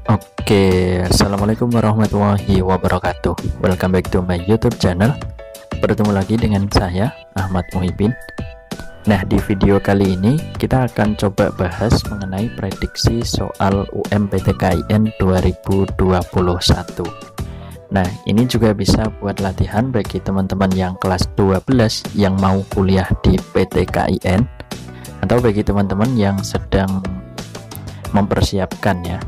Oke, assalamualaikum warahmatullahi wabarakatuh. Welcome back to my YouTube channel. Bertemu lagi dengan saya, Ahmad Muhibin. Nah, di video kali ini kita akan coba bahas mengenai prediksi soal UMPTKIN 2021. Nah, ini juga bisa buat latihan bagi teman-teman yang kelas 12 yang mau kuliah di PTKIN, atau bagi teman-teman yang sedang mempersiapkan ya.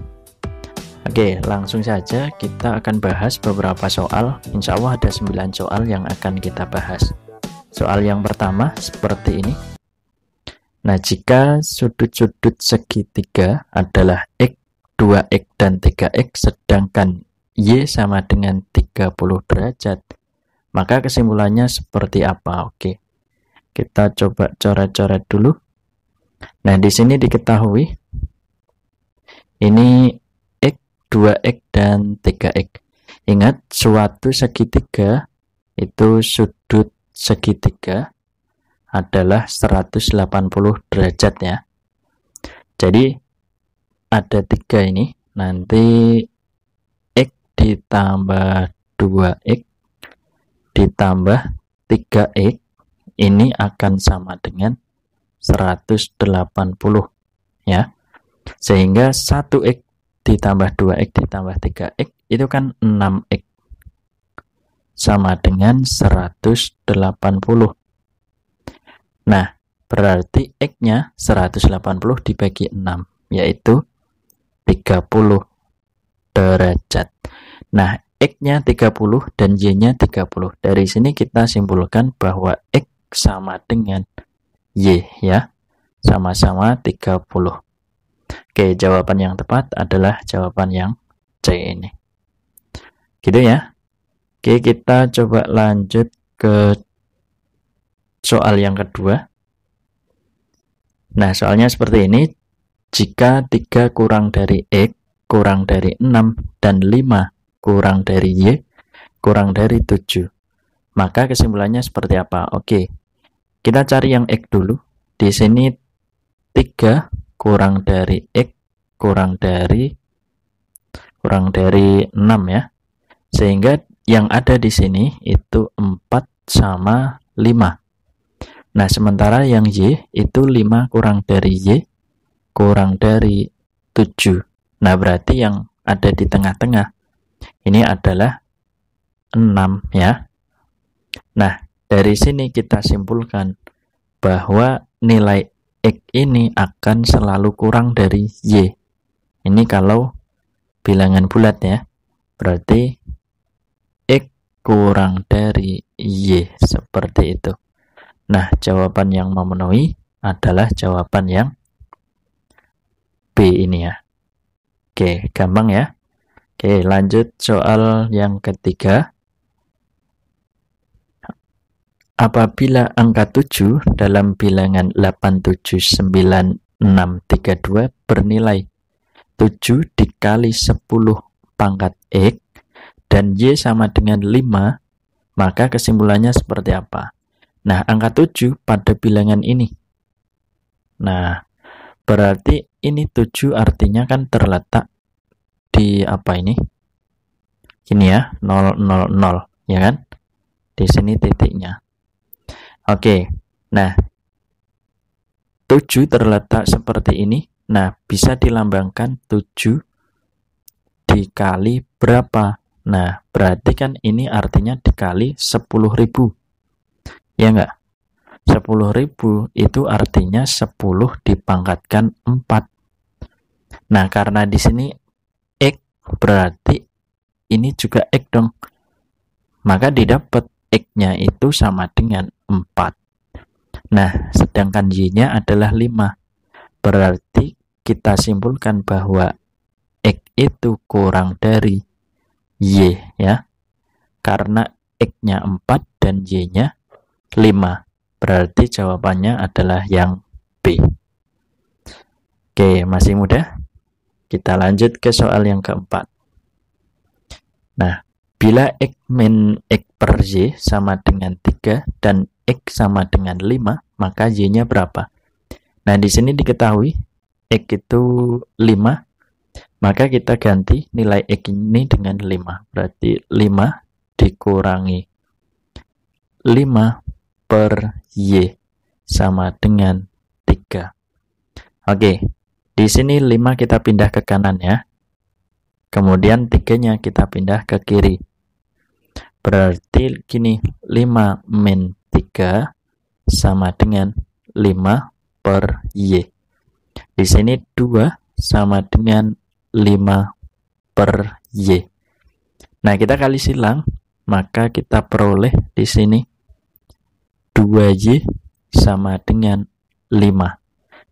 Oke, langsung saja kita akan bahas beberapa soal. Insya Allah ada 9 soal yang akan kita bahas. Soal yang pertama seperti ini. Nah, jika sudut-sudut segitiga adalah X, 2X, dan 3X, sedangkan Y sama dengan 30 derajat, maka kesimpulannya seperti apa? Oke, kita coba coret-coret dulu. Nah, di sini diketahui ini 2X dan 3X. Ingat, suatu segitiga itu sudut segitiga adalah 180 derajat ya. Jadi ada 3 ini, nanti X ditambah 2X ditambah 3X ini akan sama dengan 180 ya. Sehingga 1X ditambah 2X ditambah 3X itu kan 6X sama dengan 180. Nah, berarti X-nya 180 dibagi 6, yaitu 30 derajat. Nah, X-nya 30 dan Y-nya 30. Dari sini kita simpulkan bahwa X sama dengan Y ya, sama-sama 30. Oke, jawaban yang tepat adalah jawaban yang C ini. Gitu ya. Oke, kita coba lanjut ke soal yang kedua. Nah, soalnya seperti ini. Jika 3 kurang dari X, kurang dari 6, dan 5 kurang dari Y, kurang dari 7, maka kesimpulannya seperti apa? Oke, kita cari yang X dulu. Di sini 3 kurang dari X kurang dari 6 ya. Sehingga yang ada di sini itu 4 sama 5. Nah, sementara yang Y itu 5 kurang dari Y kurang dari 7. Nah, berarti yang ada di tengah-tengah ini adalah 6 ya. Nah, dari sini kita simpulkan bahwa nilai X ini akan selalu kurang dari Y. Ini kalau bilangan bulat ya. Berarti X kurang dari Y, seperti itu. Nah, jawaban yang memenuhi adalah jawaban yang B ini ya. Oke, gampang ya. Oke, lanjut soal yang ketiga. Apabila angka 7 dalam bilangan 87962 bernilai 7 dikali 10 pangkat X dan Y sama dengan 5, maka kesimpulannya seperti apa? Nah, angka 7 pada bilangan ini. Nah, berarti ini 7 artinya kan terletak di apa ini? Gini ya, 000 ya kan? Di sini titiknya. Oke, nah 7 terletak seperti ini. Nah, bisa dilambangkan 7 dikali berapa? Nah, berarti kan ini artinya dikali 10.000. Ya enggak? 10.000 itu artinya 10 dipangkatkan 4. Nah, karena di sini X berarti ini juga X dong. Maka didapat X-nya itu sama dengan 4. Nah, sedangkan Y-nya adalah 5. Berarti kita simpulkan bahwa X itu kurang dari Y ya. Karena X-nya 4 dan Y-nya 5. Berarti jawabannya adalah yang B. Oke, masih mudah? Kita lanjut ke soal yang keempat. Nah, bila X min X per Y sama dengan 3 dan X sama dengan 5, maka Y-nya berapa? Nah, di sini diketahui X itu 5 Maka kita ganti nilai X ini dengan 5. Berarti 5 dikurangi 5 per Y sama dengan 3. Oke, di sini 5 kita pindah ke kanan ya. Kemudian 3-nya kita pindah ke kiri. Berarti gini, 5 min 3 sama dengan 5 per Y. Di sini 2 sama dengan 5 per Y. Nah, kita kali silang, maka kita peroleh di sini 2Y sama dengan 5.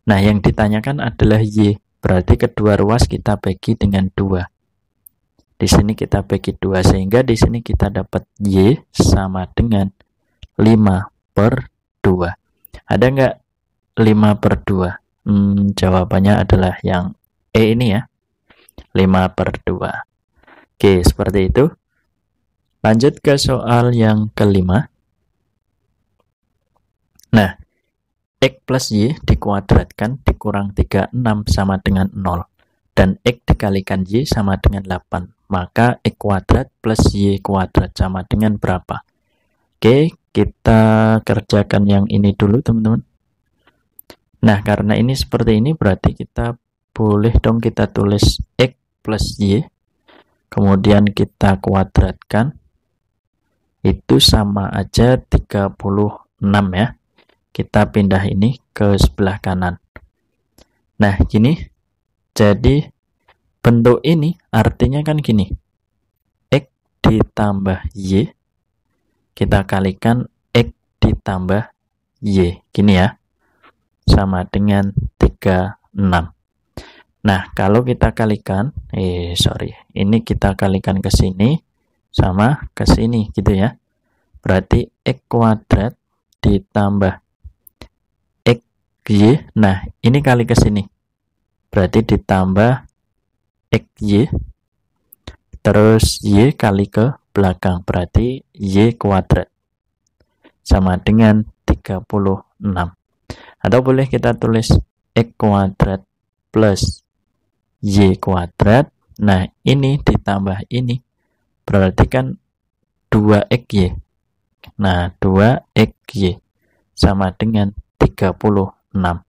Nah, yang ditanyakan adalah Y. Berarti kedua ruas kita bagi dengan 2. Di sini kita bagi 2, sehingga di sini kita dapat Y sama dengan 5 per 2. Ada nggak 5 per 2? Jawabannya adalah yang E ini ya, 5 per 2. Oke, seperti itu. Lanjut ke soal yang kelima. Nah, X plus Y dikuadratkan dikurang 36 sama dengan 0. Dan X dikalikan Y sama dengan 8. Maka X kuadrat plus Y kuadrat sama dengan berapa? Oke, kita kerjakan yang ini dulu teman-teman. Nah, karena ini seperti ini, berarti kita boleh dong kita tulis X plus Y. Kemudian kita kuadratkan. Itu sama aja 36 ya. Kita pindah ini ke sebelah kanan. Nah, gini. Jadi bentuk ini artinya kan gini. X ditambah Y. Kita kalikan X ditambah Y. Gini ya. Sama dengan 36. Nah, kalau kita kalikan, ini kita kalikan ke sini sama ke sini gitu ya. Berarti X kuadrat ditambah XY. Nah, ini kali ke sini. Berarti ditambah XY. Terus Y kali ke belakang. Berarti Y kuadrat. Sama dengan 36. Atau boleh kita tulis X kuadrat plus Y kuadrat. Nah, ini ditambah ini. Berarti kan 2XY. Nah, 2XY sama dengan 36.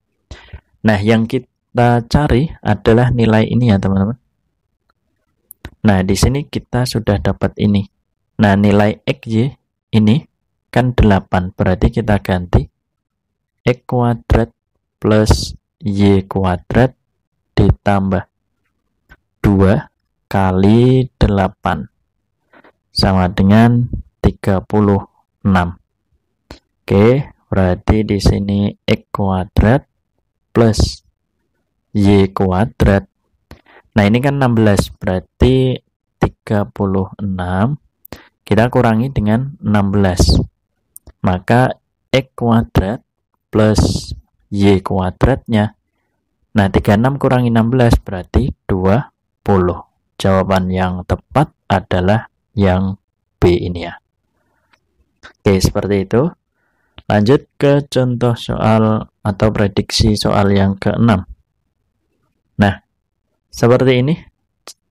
Nah, yang kita cari adalah nilai ini ya, teman-teman. Nah, di sini kita sudah dapat ini. Nah, nilai XY ini kan 8. Berarti kita ganti X kuadrat plus Y kuadrat ditambah 2 kali 8 sama dengan 36. Oke, berarti di sini X kuadrat plus Y kuadrat. Nah, ini kan 16, berarti 36 kita kurangi dengan 16. Maka X kuadrat plus Y kuadratnya. Nah, 36 kurangi 16 berarti 20. Jawaban yang tepat adalah yang B ini ya. Oke, seperti itu. Lanjut ke contoh soal atau prediksi soal yang ke-6. Nah, seperti ini.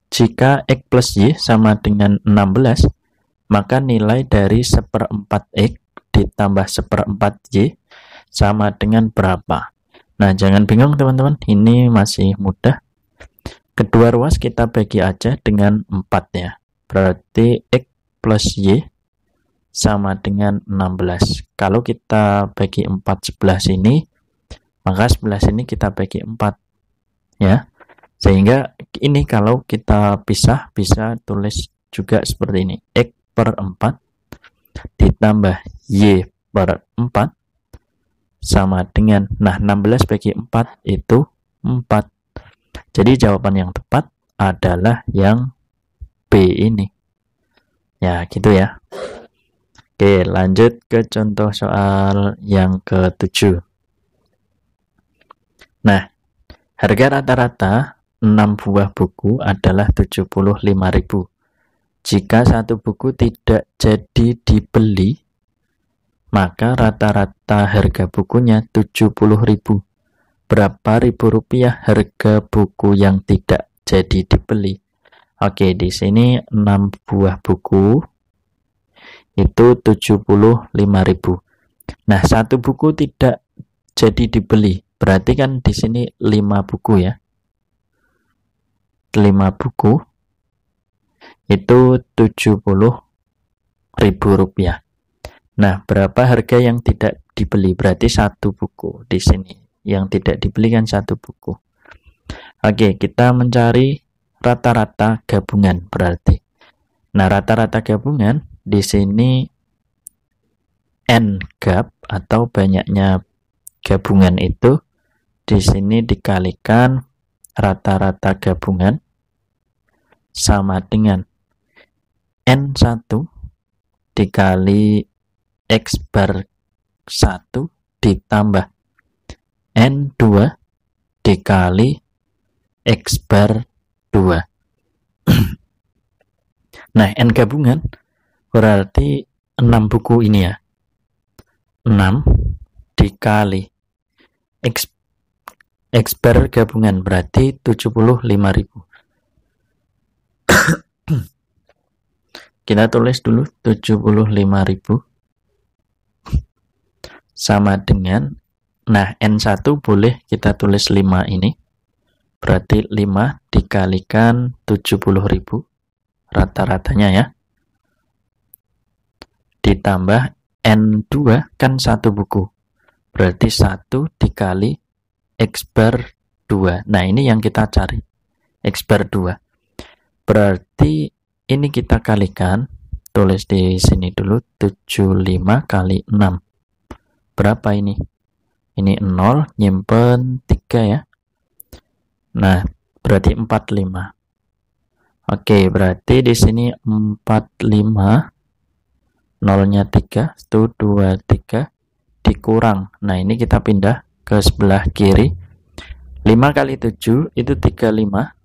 Jika X plus Y sama dengan 16, maka nilai dari 1/4 X ditambah 1/4 Y sama dengan berapa? Nah, jangan bingung teman-teman, ini masih mudah. Kedua ruas kita bagi aja dengan 4 ya. Berarti X plus Y sama dengan 16. Kalau kita bagi 4 sebelah sini, maka sebelah sini kita bagi 4 ya. Sehingga ini kalau kita pisah, bisa tulis juga seperti ini. X per 4 ditambah Y per 4 sama dengan, nah 16 bagi 4 itu 4. Jadi jawaban yang tepat adalah yang B ini. Ya, gitu ya. Oke, lanjut ke contoh soal yang ke-7. Nah, harga rata-rata 6 buah buku adalah 75.000. Jika satu buku tidak jadi dibeli, maka rata-rata harga bukunya 70.000. Berapa ribu rupiah harga buku yang tidak jadi dibeli. Oke, di sini 6 buah buku itu 75.000. Nah, satu buku tidak jadi dibeli. Berarti kan di sini 5 buku ya. 5 buku itu 70.000 rupiah. Nah, berapa harga yang tidak dibeli? Berarti satu buku di sini. Yang tidak dibeli kan satu buku. Oke, kita mencari rata-rata gabungan berarti. Nah, rata-rata gabungan di sini N gap atau banyaknya gabungan itu di sini dikalikan rata-rata gabungan sama dengan N1 dikali X bar 1 ditambah N2 dikali X bar 2. Nah, N gabungan berarti 6 buku ini ya. 6 dikali X bar gabungan berarti 75.000. Kita tulis dulu 75.000 sama dengan, nah N1 boleh kita tulis 5 ini. Berarti 5 dikalikan 70.000 rata-ratanya ya. Ditambah N2 kan satu buku. Berarti 1 dikali X bar 2. Nah, ini yang kita cari. X bar 2. Berarti ini kita kalikan. Tulis di sini dulu 75 kali 6. Berapa ini? Ini 0, nyimpen 3 ya. Nah, berarti 45. Oke, berarti di sini 45, nolnya 3, 1, 2, 3, dikurang. Nah, ini kita pindah ke sebelah kiri. 5 kali 7 itu 35.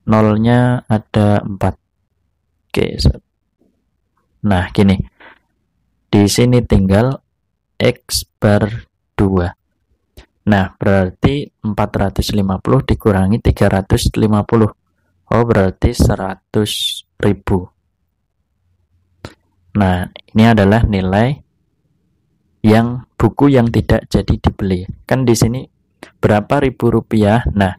Nolnya ada 4. Oke. Nah, gini. Di sini tinggal X bar 2. Nah, berarti 450 dikurangi 350. Oh, berarti 100.000. Nah, ini adalah nilai yang buku yang tidak jadi dibeli. Kan di sini berapa ribu rupiah? Nah,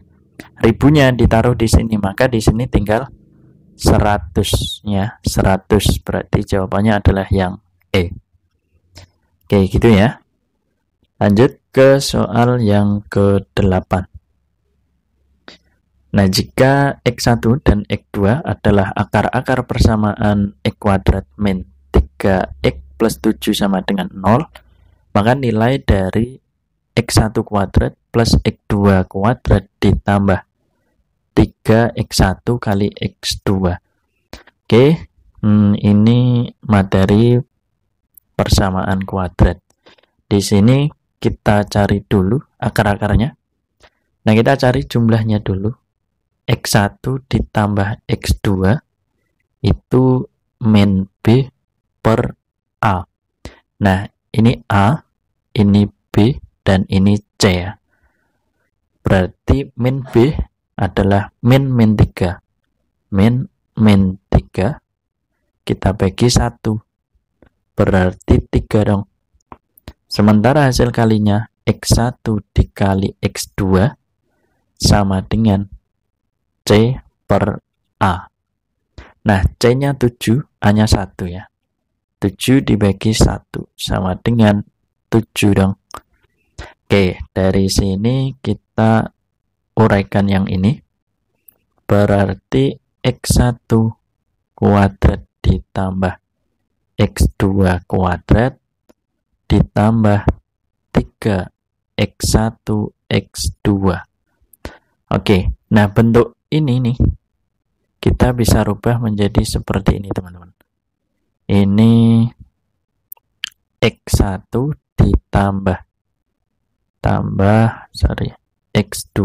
ribunya ditaruh di sini, maka di sini tinggal 100 ya. 100 berarti jawabannya adalah yang E. Oke, gitu ya. Lanjut ke soal yang ke-8. Nah, jika X1 dan X2 adalah akar-akar persamaan X kuadrat min 3X plus 7 sama dengan 0, maka nilai dari X1 kuadrat plus X2 kuadrat ditambah 3X1 kali X2. Oke, ini materi persamaan kuadrat. Di sini kita cari dulu akar-akarnya. Nah, kita cari jumlahnya dulu. X1 ditambah X2 itu min B per A. Nah, ini A, ini B, dan ini C ya. Berarti min B adalah min 3. Min 3 kita bagi 1. Berarti 3 dong. Sementara hasil kalinya X1 dikali X2 sama dengan C per A. Nah, C-nya 7, A-nya 1 ya. 7 dibagi 1 sama dengan 7 dong. Oke, dari sini kita uraikan yang ini. Berarti X1 kuadrat ditambah X2 kuadrat ditambah 3X1 X2. Oke, nah bentuk ini nih kita bisa rubah menjadi seperti ini teman-teman. Ini X1 ditambah X2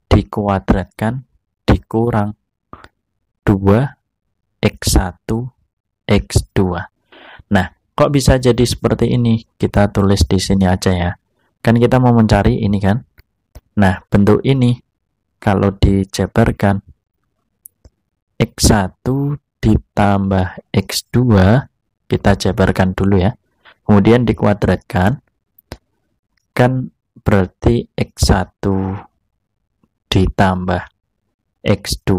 dikuadratkan dikurang 2X1 X2. Nah, kok bisa jadi seperti ini? Kita tulis di sini aja ya. Kan kita mau mencari ini kan. Nah, bentuk ini kalau dijabarkan X1 ditambah X2, kita jabarkan dulu ya, kemudian dikuadratkan, kan berarti X1 ditambah X2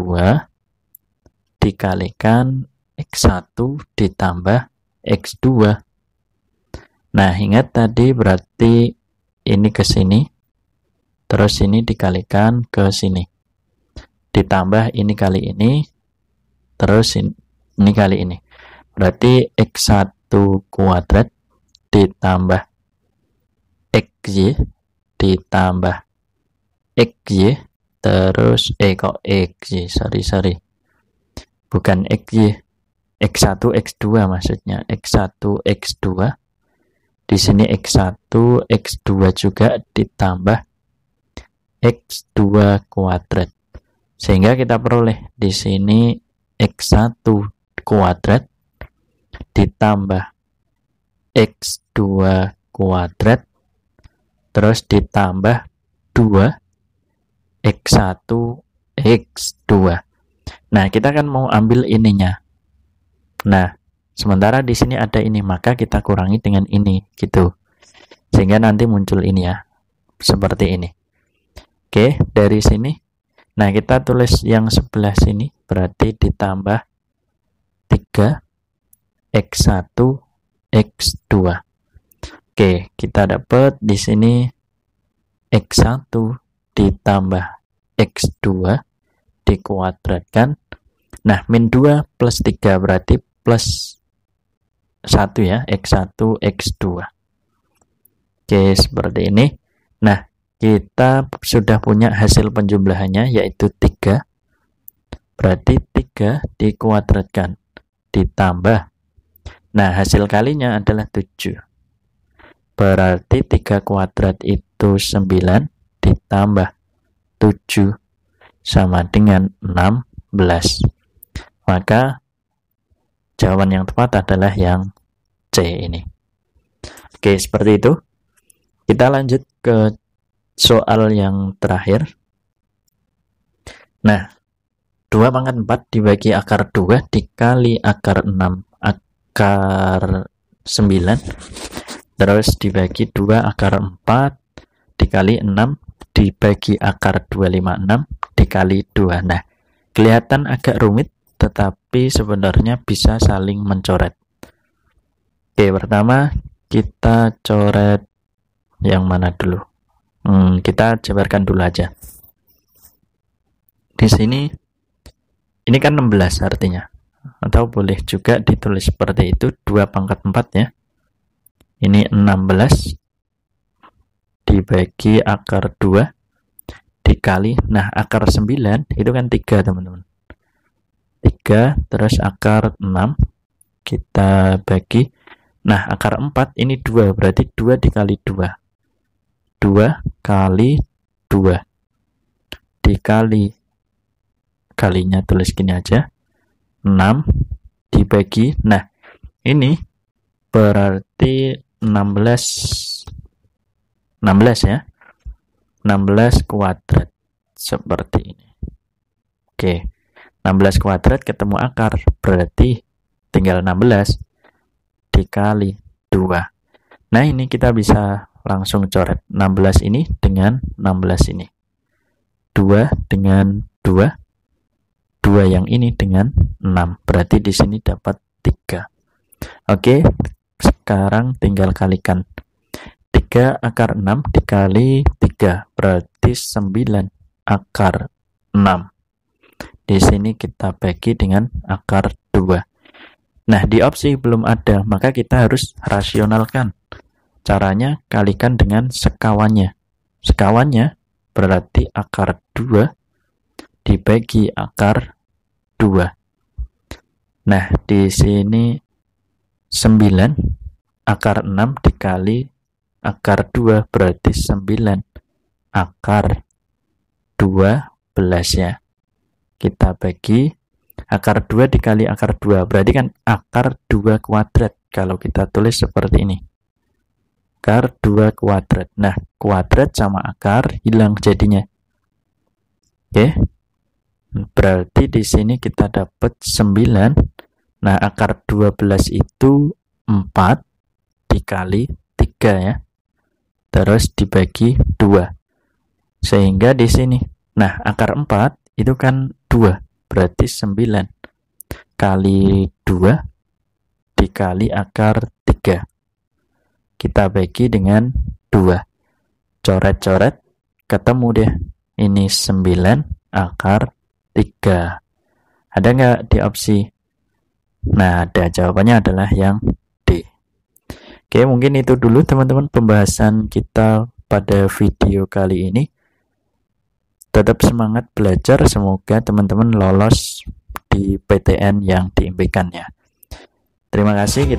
dikalikan X1 ditambah X2. Nah, ingat tadi berarti ini ke sini, terus ini dikalikan ke sini, ditambah ini kali ini, terus ini kali ini. Berarti X1 kuadrat ditambah XY ditambah XY, terus kok XY, sorry. Bukan XY, X1 X2 maksudnya, X1 X2. Di sini X1 X2 juga ditambah X2 kuadrat. Sehingga kita peroleh di sini X1 kuadrat ditambah X2 kuadrat terus ditambah 2 X1 X2. Nah, kita kan mau ambil ininya. Nah, sementara di sini ada ini, maka kita kurangi dengan ini gitu. Sehingga nanti muncul ini ya. Seperti ini. Oke, dari sini. Nah, kita tulis yang sebelah sini, berarti ditambah 3 X1 X2. Oke, kita dapat di sini X1 ditambah X2 dikuadratkan. Nah, min 2 plus 3 berarti plus 1 ya, X1 X2. Oke, seperti ini. Nah, kita sudah punya hasil penjumlahannya, yaitu 3. Berarti 3 dikuadratkan ditambah. Nah, hasil kalinya adalah 7. Berarti 3 kuadrat itu 9 ditambah 7 sama dengan 16. Maka jawaban yang tepat adalah yang C ini. Oke, seperti itu. Kita lanjut ke soal yang terakhir. Nah, 2 pangkat 4 dibagi akar 2 dikali akar 6 akar 9. Terus dibagi 2 akar 4 dikali 6 dibagi akar 256 dikali 2. Nah, kelihatan agak rumit, tetapi sebenarnya bisa saling mencoret. Oke, pertama kita coret yang mana dulu? Kita jabarkan dulu aja. Di sini, ini kan 16 artinya. Atau boleh juga ditulis seperti itu, 2 pangkat 4 ya. Ini 16 dibagi akar 2 dikali, nah akar 9 itu kan 3 teman-teman. 3 terus akar 6 kita bagi. Nah, akar 4 ini 2, berarti 2 dikali 2. 2 kali 2 dikali, kalinya tulis gini aja, 6 dibagi. Nah, ini berarti 16 ya. 16 kuadrat seperti ini. Oke. 16 kuadrat ketemu akar, berarti tinggal 16 dikali 2. Nah, ini kita bisa langsung coret 16 ini dengan 16 ini. 2 dengan 2. 2 yang ini dengan 6. Berarti di sini dapat 3. Oke, sekarang tinggal kalikan. 3 akar 6 dikali 3 berarti 9 akar 6. Di sini kita bagi dengan akar 2. Nah, di opsi belum ada, maka kita harus rasionalkan. Caranya kalikan dengan sekawannya. Sekawannya berarti akar 2 dibagi akar 2. Nah, di sini 9 akar 6 dikali akar 2 berarti 9 akar 12 ya. Kita bagi akar 2 dikali akar 2 berarti kan akar 2 kuadrat kalau kita tulis seperti ini. Akar 2 kuadrat. Nah, kuadrat sama akar hilang jadinya. Oke. Berarti di sini kita dapat 9. Nah, akar 12 itu 4 dikali 3 ya. Terus dibagi 2. Sehingga di sini, nah akar 4 itu kan 2. Berarti 9 kali 2 dikali akar 3. Kita bagi dengan 2. Coret-coret, ketemu deh. Ini 9 akar 3. Ada nggak di opsi? Nah, ada. Jawabannya adalah yang D. Oke, mungkin itu dulu teman-teman pembahasan kita pada video kali ini. Tetap semangat belajar, semoga teman-teman lolos di PTN yang diimpikannya. Terima kasih.